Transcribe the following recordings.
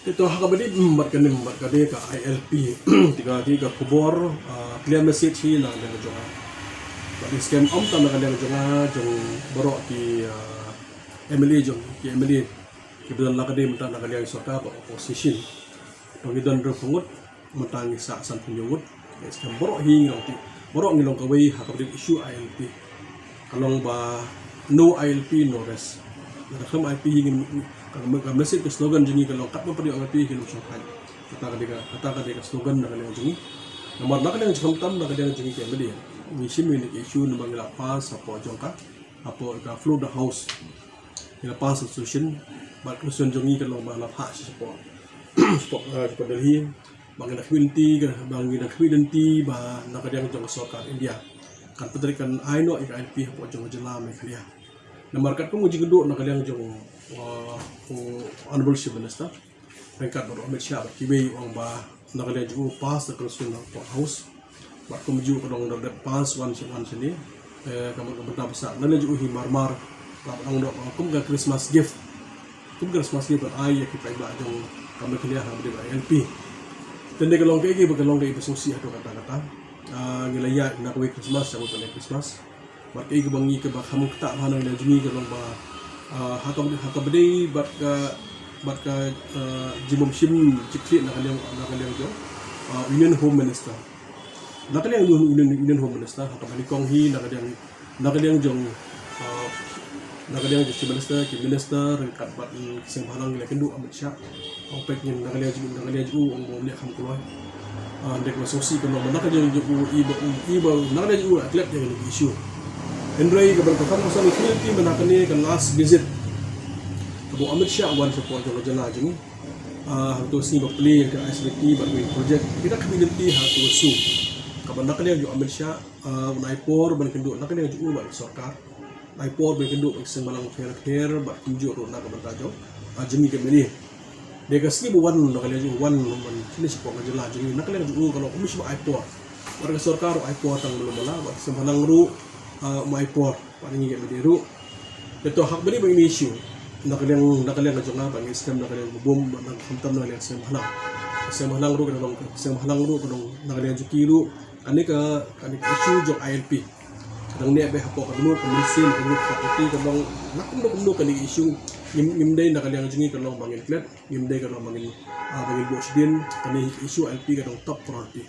Ito hakabadi membat kade ka ILP tiga tiga kubor clear message hi na dengan jonga. Bagi scam om ta na dengan jonga jong borok ki Emily jong ki Emily ki bulan la kade menta na kalian sorka ba opposition. Bagi don ro pungut mentangi sa san penyungut scam borok hi ngong ti borok ngilong kawai hakabadi issue ILP. Kalong ba no ILP no rest. Nakam ILP ingin kalau message ke slogan jengi kalau kat apa dia ngerti hidup sangkai kata dia slogan nak dia jengi nomor nak dia jom tam nak dia jengi ke dia misi milik isu nombor pas apa jongka apa ka flood the house ila pas solution bak solution jengi kalau bala hak support support Delhi bang nak winti bang nak winti ba nak dia jong sokar India kan petrikan aino ILP apa jong jelam dia nomor kat ko muji geduk nak dia jong honorable chief minister pengkat baru Amit Shah kibai orang ba nak dia juga pas terkerusun Port House bak kemuju kedong dapat pas one sini kamar kebentar besar dan juga hi marmar bak orang dok kum ke Christmas gift ai kita iba jong kamar kuliah hamdi LP dan dia kelong ke berkelong ke bersosial atau kata-kata ngelaya nak we Christmas sama Christmas bak ke bangi ke bak kamu tak mana dia jumi kelong ba hakabadi bat ka jimom shim cikli nak kalian jo Union Home Minister nak kalian Union Home Minister hakabadi kong hi nak kalian jong Chief Minister ki minister kat bat sing halang le kendu Amit Shah opek nyen nak kalian ju ong bom le kham kuloi dek masosi kono nak kalian ju iba nak kalian ju atlet yang isu Andrei kebetulan kamu sama Philippines menakani ke last visit Abu Amit Shah wan support jong jala jengi harus ni bapli ke SBT bagi projek kita community harus su kapan nak dia jo Amit Shah naipor ban kendu nak dia jo ban sarkar naipor ban kendu sing malang fair ban kunju ro nak ban tajo jengi ke meni dia kasih buwan nak dia jo wan ban sini support jala jengi nak dia jo kalau umis ba naipor warga sarkar naipor tang belum mala ban sing malang ru maipor paling ingat bediru itu hak beri bagi isu nak kalian ngajong bang scam nak kalian bom nak hantam nak kalian semahalang ru kadang nak kalian jukiru ani isu jok ILP kadang ni be hapo kadang komisin kadang kapati kadang nak kumdo kan isu nimdai nak kalian jungi kadang bangin flat nimdai kadang bangin bosdin kan isu ILP kadang top priority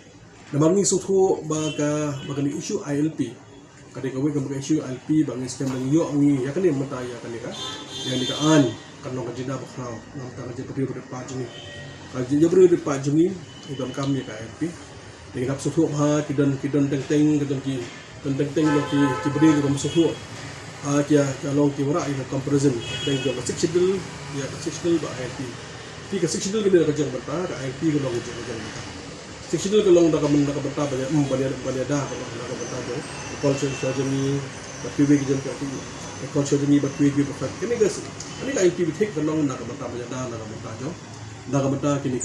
na bangi sutu baga isu ILP kadang kau bukan isu LP bagi scam bagi yo ni ya kan dia mata ya kan dia yang dikaan kan orang jeda bakrau nam ta je beri depan jungi kaji je beri depan jungi idam kami ka LP dengan suhu ha kidon teng lo ki beri ko suhu kia kalau ki wara ina comparison dengan jo 6 schedule ya 6 schedule ba LP ti ka 6 schedule ke kerja bata ka LP ko lo kerja bata 6 schedule ko long da ka bata banyak dah ko nak bata jo culture surgery batwi gijan ka ti culture surgery batwi gi bakat kini gas ani la IP bithek kalong nak bata bajada nak bata jo nak bata kini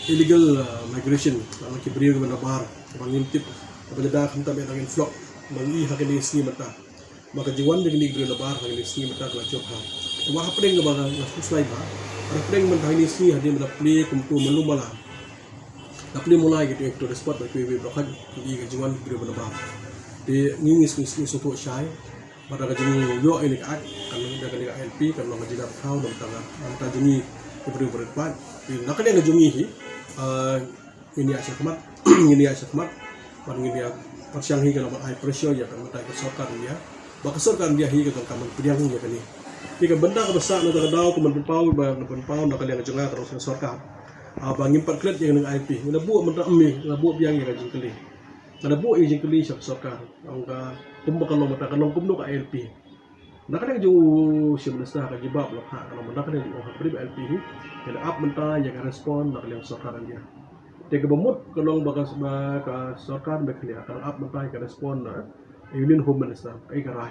illegal migration kalau ki beri ke bar bangin tip bajada kham ta bangin flock bangi hakini sni mata maka jiwan de ni beri bar hakini sni mata ka chok ha wa hapring ke bang slide ba hapring man hakini sni hadi mala play kumtu malumala tapi mulai gitu itu respot bagi bakat di kejuan beri benar di ngis untuk syai pada kejuan yo ini kan dah kali LP kan nama jika kau dan tangga jengi beri berat di nak dia ngejungi ini asyik mat pada ini persiang hi kalau high pressure ya kan mata kesokan dia bakasarkan dia hi kan kaman pediang ya kan ni jika benda besar nak dau kuman pau nak dia ngejunga terus kesokan bangin empat klet yang dengan IP mana buat mentah emi mana buat biang yang jeng keli mana buat jeng keli sokar angka tumbakan lo mata kanong kumdo ka LP nak ada ju sebenarnya ka jibab lo ha kalau mana ada ju beri LP ni kalau up mentah yang respon nak yang sokar dia tega bemut kanong bakas ka sokar bekli kalau up mentah yang respon Union Home Minister kai karai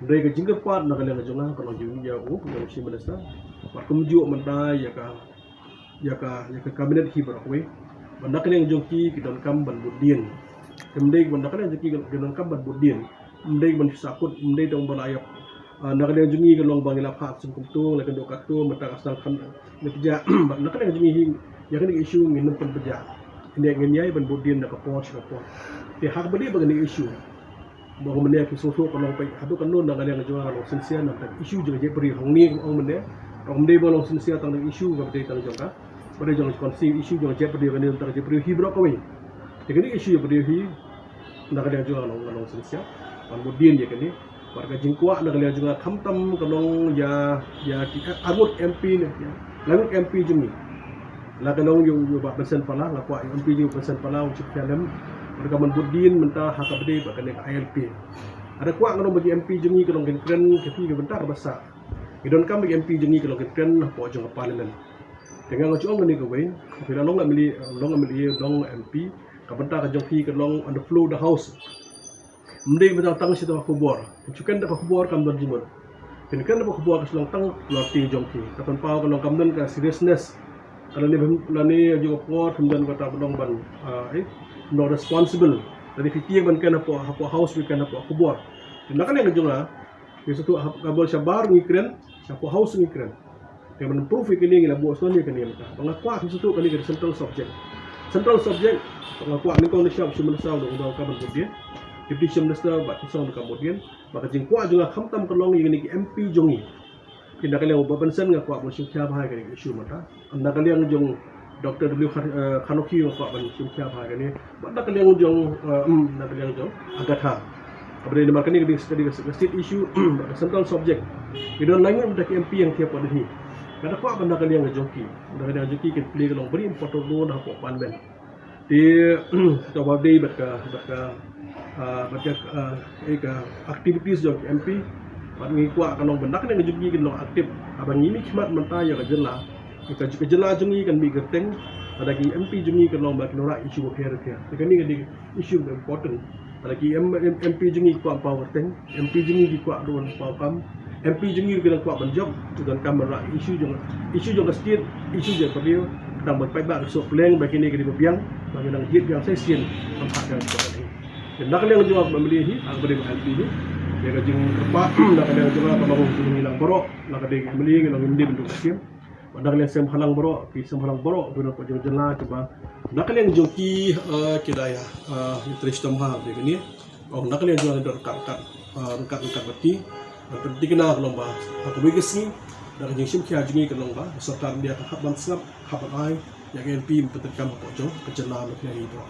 mereka jingga part nak yang jonga kalau ju ya yang sebenarnya pak kumju mentah ya ka kabinet hi barakwe bandak yang jongki kita kam ban budien kemudian bandak yang jongki kita kam ban budien kemudian ban sakut kemudian dong ban ayap nakaliang jungi kan long bangila phak sum kumtung la kan do katu mata asal kan netja nakaliang jungi ya kan isu ngin pun beja ini ngin ban bodin nak pot te hak badi bagan isu bago mene ki soso kan long pai hadu kan non nakaliang junga kan sinsia nak isu je beri hong ni ong mene ong de bolong sinsia tang isu ga bade tang jongka bade jong konsi isu jong je beri kan tang je beri hibro ko wi te kan isu beri hi nakaliang junga long sinsia ban bodin je kan ni warga jingkuak nak lihat juga kamtam kalong ya arut MP ni lalu MP jumi la kalong yung ba persen pala la kwa MP yung persen pala untuk film warga menbudin mentah hakabde ba kan ILP ada kwa kalong bagi MP jumi kalong kren kepi ke bentar besar idon kam bagi MP jumi kalong kren po jong parlimen dengan ngajong ni ko we bila long amili long MP ka bentar ka jong pi kalong on the floor the house mending betul tang situ aku buat, cukan dapat aku buat kamdan jimun, kan dapat aku buat keselang tang lorti jongki, kapan pau kalau kamdan ke seriousness, kalau ni juga buat kamdan kata bedong ban, no responsible, dari fikir ban kan apa house kan apa aku buat, dan kan yang kejunglah, biasa tu kabel sabar ngikren, siapa house ngikren, yang menimprove ini ngila buat soalnya kan yang tak, pengakuan biasa tu kali ke central subject, pengakuan ni kau ni siap cuma nasau dong kapan dia. Deputy Minister bat kisah kemudian maka jingkuak juga khamtam kelong yang ni MP jongi kita kalian berpensen ngak kuat musim siapa hari ini isu mata anda kalian jong Dr. W Khanoki kuat musim siapa hari ini anda kalian jong Agatha apabila ini makanya di state issue central subject kita lain untuk MP yang tiap pada ini kada kuat anda kalian ngejongki anda kalian ngejongki kita pilih kelong beri important role hak kuat panben di coba day baca aktivitas jog MP pangi kuat kalau benak yang juga kan aktif abang ini khidmat mentah ya kejela jungi kan bi gerteng ada ki MP jungi kan bak nora isu bokher ke kan ni isu important ada ki MP jungi kuat power teng MP jungi kuat don power kam MP jungi kan kuat banjok dan kamera isu jong state isu je perlu tang berpai bak so pleng bagi ni ke di biang bagi nang hit yang session tempat dan sebagainya nak kalian jawab membeli ini, aku beri LP ini. Dia kajing apa? Nak kalian jawab apa mahu hilang borok, nak kalian beli, nak kalian bentuk kecil. Nak kalian semhalang borok, semhalang borok, guna pojok jelah coba. Nak kalian joki kita ya, interest tamah dia ni. Oh, nak kalian jual rekat berti. Penting kena kalau bahas. Aku bagi sini, nak kalian simkia jengi kalau bahas. Serta dia tahap bansap, tahap ai, yang LP penting kamu pojok kejelah nak kalian itu.